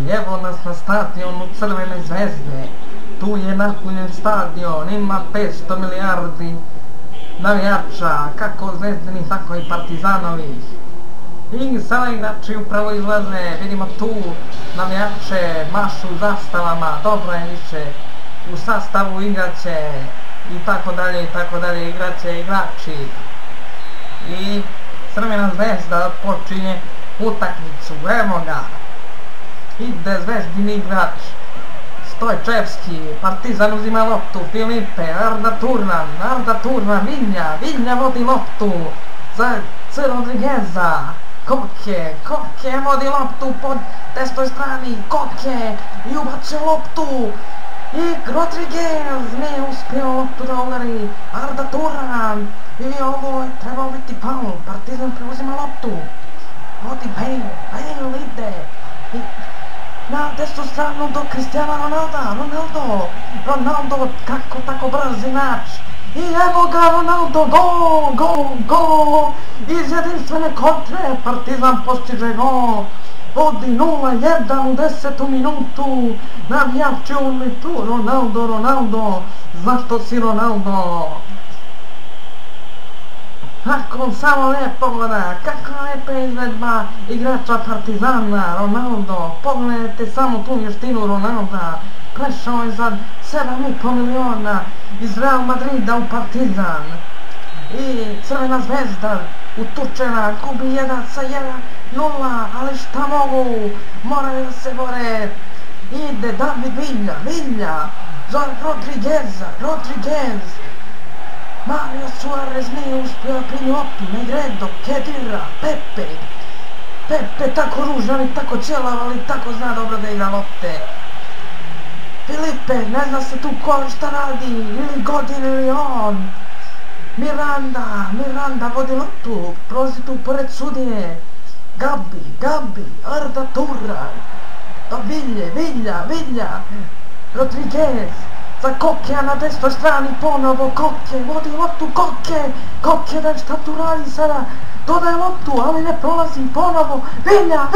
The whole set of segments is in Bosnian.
evo nas na stadionu Crvene zvezde. Tu je napunjen stadion, ima 500 milijardi navijača, kako zvezdenih, tako i partizanovih. I sada igrači upravo izlaze, vidimo tu navijače mašu zastavama, dobro je više, u sastavu igraće i tako dalje, igraće igrači. I Crvena zvezda počinje utakmicu, evo ga, ide zvezdin igrač Stojčevski, Partizan uzima loptu, Filipe, Arda Turan, Vinja vodi loptu za C. Rodrigueza, Koke vodi loptu po desnoj strani, Koke i ubacio loptu i Rodriguez nije uspio loptu da udari, Arda Turan i ovo je trebao biti faul, Partizan preuzima loptu, vodi Bale ide i na desnu stranu do Cristiano Ronaldo, kako tako brzi nač i evo ga Ronaldo, gol iz jedinstvene kontre, Partizan postiže gol, vodi 0-1 u 10. minutu, navijači uvijek tu, Ronaldo, zašto si Ronaldo? Nakon samo lijepo gleda, kakva lijepa izvedba igrača Partizana, Ronaldo, pogledajte samo tu vještinu Ronalda, prešao je za 7,5 miliona iz Real Madrida u Partizan. I Crvena zvezda utučena, gubi 1-0, ali šta mogu, moraju da se bore. Ide David Vinja, za Rodriguez, Mario Suarez nije uspio da primi loptu, Negredo, Kedira, Pepe tako ružan i tako ćelav, ali tako zna dobro da igra lopte. Filipe, ne zna se tu ko šta radi, ili Godin ili on. Miranda vodi loptu, prolazi tu pored sudije. Gabi, Arda Turan, pa Vinja, Rodriguez, za Kokea na desnoj strani, ponovo Koke, vodi loptu Koke, da šta tu radi sada, dodaje loptu, ali ne prolazi, ponovo, Vinja,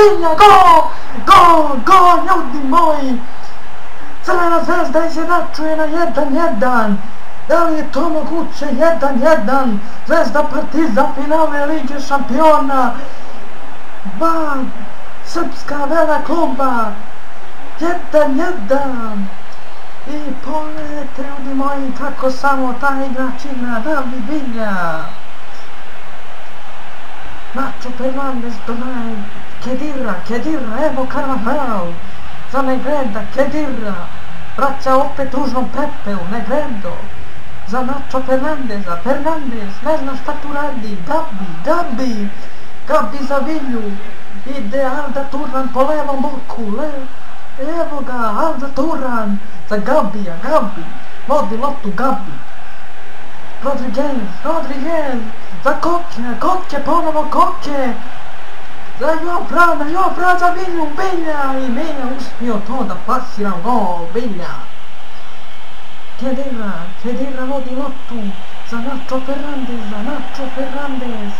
gol, ljudi moji, Crvena zvezda izjednačuje na 1-1, da li je to moguće, 1-1, Zvezda Partizan, finale Lige šampiona, dva srpska vela kluba, 1-1, i pogledajte ljudi moji kako samo taj igrač igra, David Vinja, Nacho Fernandez dodaje Kedira, evo Carvajal, za Negreda, Kedira, vraća opet ružnom Pepeu, Negredo, za Nacho Fernandez, ne zna šta tu radi, Gabi za Vinju, ide Arda Turan po levom boku, evo ga, Arda Turan, za Gabi, vodi loptu Gabi, Rodriguez, za Koke, ponovo Koke, za Jovra, za Vinju, i Vinja uspio to da plasira gol, Vinja. Kedira vodi loptu za Nacho Fernandez,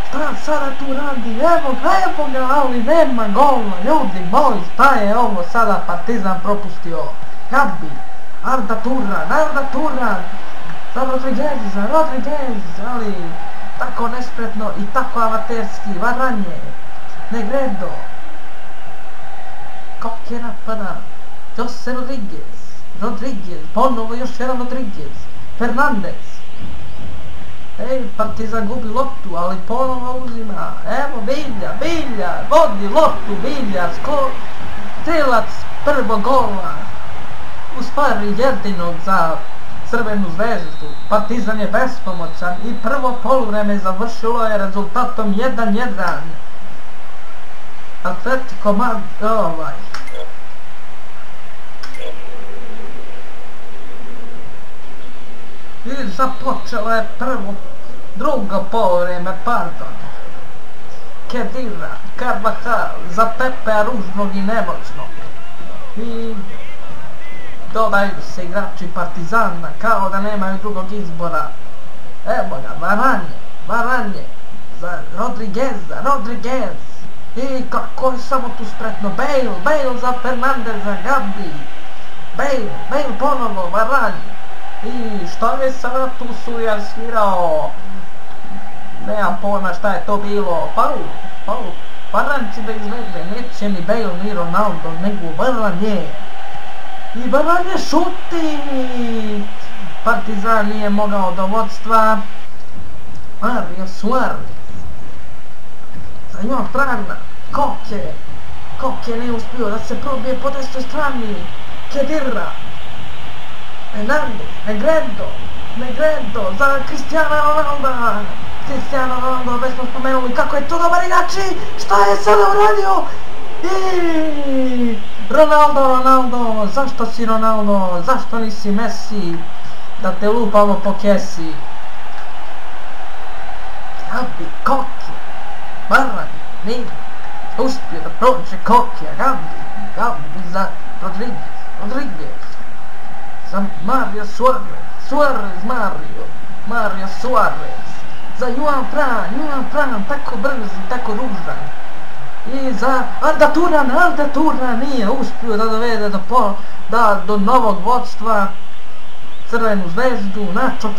šta sada tu radi, evo ga, ali nema gola, ljudi moji, šta je ovo sada Partizan propustio, Gabi, Arda Turan, za Rodriguez, ali tako nespretno i tako amaterski, Varanje, Negredo, Koke napada, Jose Rodriguez, ponovo još jedan Rodriguez, Fernandez, Partizan gubi loptu, ali ponovo uzima, evo Vinja, vodi loptu Vinja, strelac prvog gola, u stvari jedinog za Crvenu zvezdu, Partizan je bespomoćan i prvo poluvreme završilo je rezultatom 1-1. Atletico Madrid, i započelo je drugo poluvreme, Kedira, Carvajal, za Pepea ružnog i nemoćnog. I dodaju se igrači Partizana kao da nemaju drugog izbora. Evo ga, Varanje, za Rodriguez, I kako je samo tu spretno, Bale za Fernandeza, Gabi, Bale ponovo, Varane. I šta je sada tu Sudija svirao? Nemam pojma šta je to bilo, Paul, Varane će da izvede, neće ni Bale ni Ronaldo, nego Varane. I Varane šuti! Partizan nije mogao do vodstva. Mario Suarez. Za njom Frana, Koke nije uspio da se probije po desnoj strani. Khedira, Hernandez, Negredo za Cristiano Ronaldo, već smo spomenuli kako je to dobar igrač i šta je sada uradio? Ronaldo, zašto si Ronaldo, zašto nisi Messi, da te lupamo po kesi? Gabi, Koke, Varane, nije uspio da prođe Koke, Gabi za Rodriguez, za Mario Suarez, za Juan Fran, tako brz i tako ružan. I za Arda Turan nije uspio da dovede do novog vodstva Crvenu zvezdu. Nacho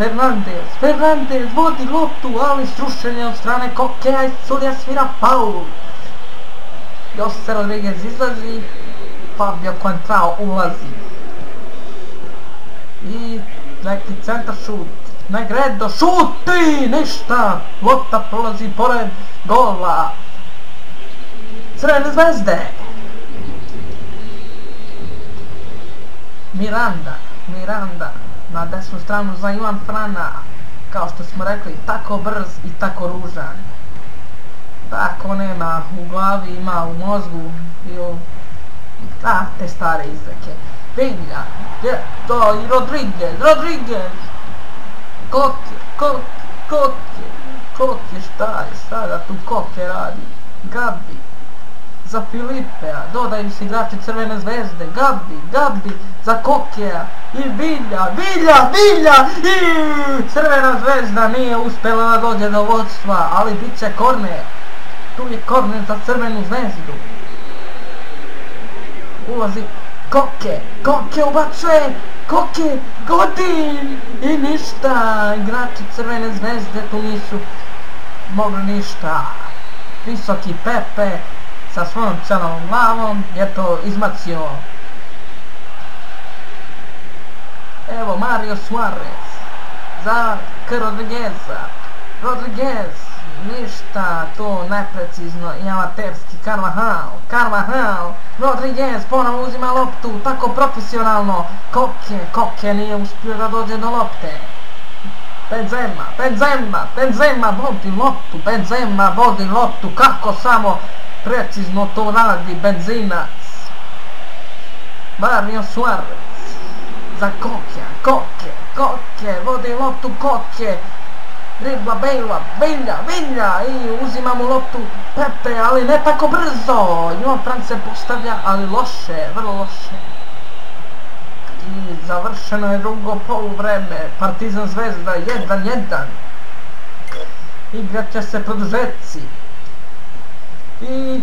Fernandez vodi loptu, ali srušen je od strane Kokea i sudija svira faul. Jose Rodriguez izlazi, Fabio Contrao ulazi. I neki centar šut, Negredo šuti, ništa, lopta prolazi pored gola Crvene zvezde. Miranda na desnu stranu za Juan Frana, kao što smo rekli, tako brz i tako ružan. Tako nema u glavi, ima u mozgu i te stare izreke. Vinja, to i Rodriguez, Koke, šta je sada tu Koke radi? Gabi, za Filipea, dodaju se igrači Crvene zvezde, Gabi, za Kokea i Vilja i Crvena zvezda nije uspjela da dođe do vodstva, ali bit će korner. Tu je korner za Crvenu zvezdu. Ulazi Koke ubacuje, Godin i ništa, igrači Crvene zvezde tu nisu mogli ništa. Visoki Pepe sa svojom crnom glavom je to izmacio. Evo Mario Suarez za Rodriguez, ništa, to neprecizno i amaterski. Carvajal, Rodriguez ponovo uzima loptu, tako profesionalno. Koke nije uspio da dođe do lopte. Benzema vodi loptu, kako samo precizno to radi Benzinac. Mario Suarez za Koke vodi loptu, dribla Vilja i uzima mu loptu Pepe, ali ne tako brzo. Juan Fran se postavlja, ali loše, vrlo loše. I završeno je drugo poluvreme, Partizan Zvezda 1-1. Igrat će se produžetci. I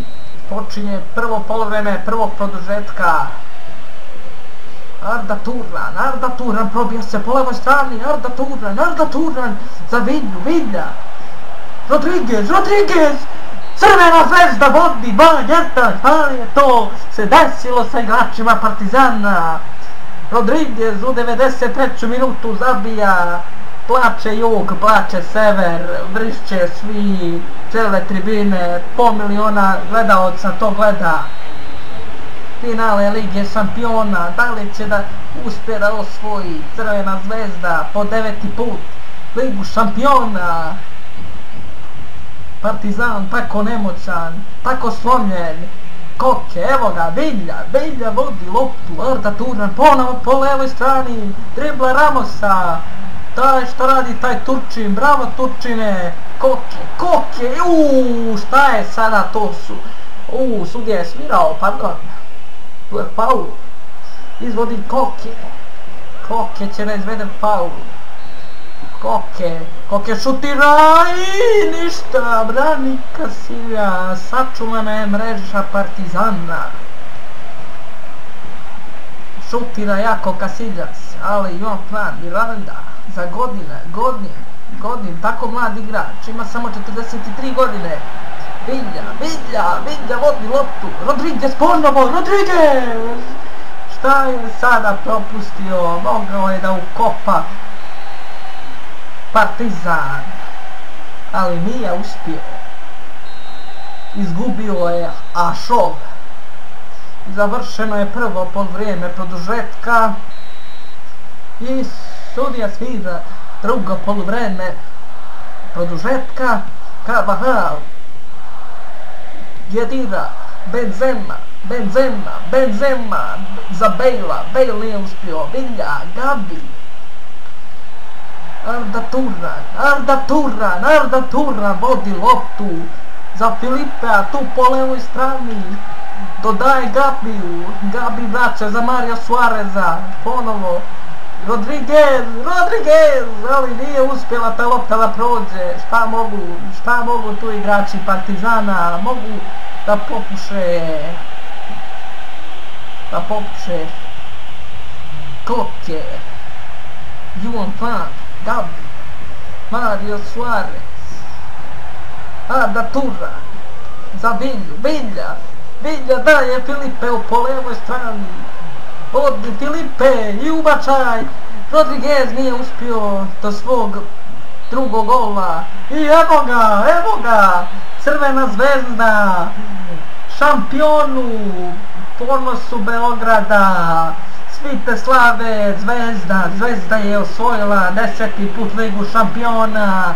počinje prvo poluvreme prvog produžetka. Arda Turan probija se po levoj strani, Arda Turan za Vilja. Rodriguez, Crvena zvezda vodi 2-1, ali je to se desilo sa igračima Partizana. Rodriguez u 93. minutu zabija, plače jug, plače sever, vrišće svi, cele tribine, pol miliona gledaoca to gleda. Finale Lige šampiona, da li će da uspije da osvoji Crvena zvezda po 9. put Ligu šampiona? Partizan tako nemoćan, tako slomljen. Koke, evo ga, Vilja vodi loptu, Arda Turan ponovo po levoj strani, dribla Ramosa. Taj što radi taj Turčin, bravo Turčine. Koke, šta je sada, to su, sudija je svirao, pardon. Tu je faul. Izvodi Koke će da izvede faul. Koke šutira i ništa, brani Casillas, sačuvana je mreža Partizana. Šutira jako Casillas, ali Joan Fran Miranda za godin, tako mlad igrač, ima samo 43 godine. Vilja vodi loptu, Rodriguez ponovo, Rodriguez! Šta je sada propustio, mogao je da ukopa Partizan, ali nije uspio. Izgubio je Ašov. Završeno je prvo poluvrijeme produžetka i sudija svira drugo poluvrijeme produžetka. Carvajal jedira Benzema za Bejla, Bejl nije uspio, Vilja, Gabi, Arda Turan vodi loptu za Filipea tu po levoj strani, dodaje Gabi vraća za Mario Suareza, ponovo Rodriguez, ali nije uspjela ta lopta da prođe. Šta mogu tu igrači Partizana, mogu da popuše Koke, Joan Fran, Gabi, Mario Suarez, Arda Turan za Vilja daje Filipeu po levoj strani, vodi Filipe i ubačaj. Rodriguez nije uspio do svog drugog gola i evo ga, Crvena zvezda, šampionu, ponosu Beograda, svi te slave, Zvezda je osvojila 10. put Ligu šampiona.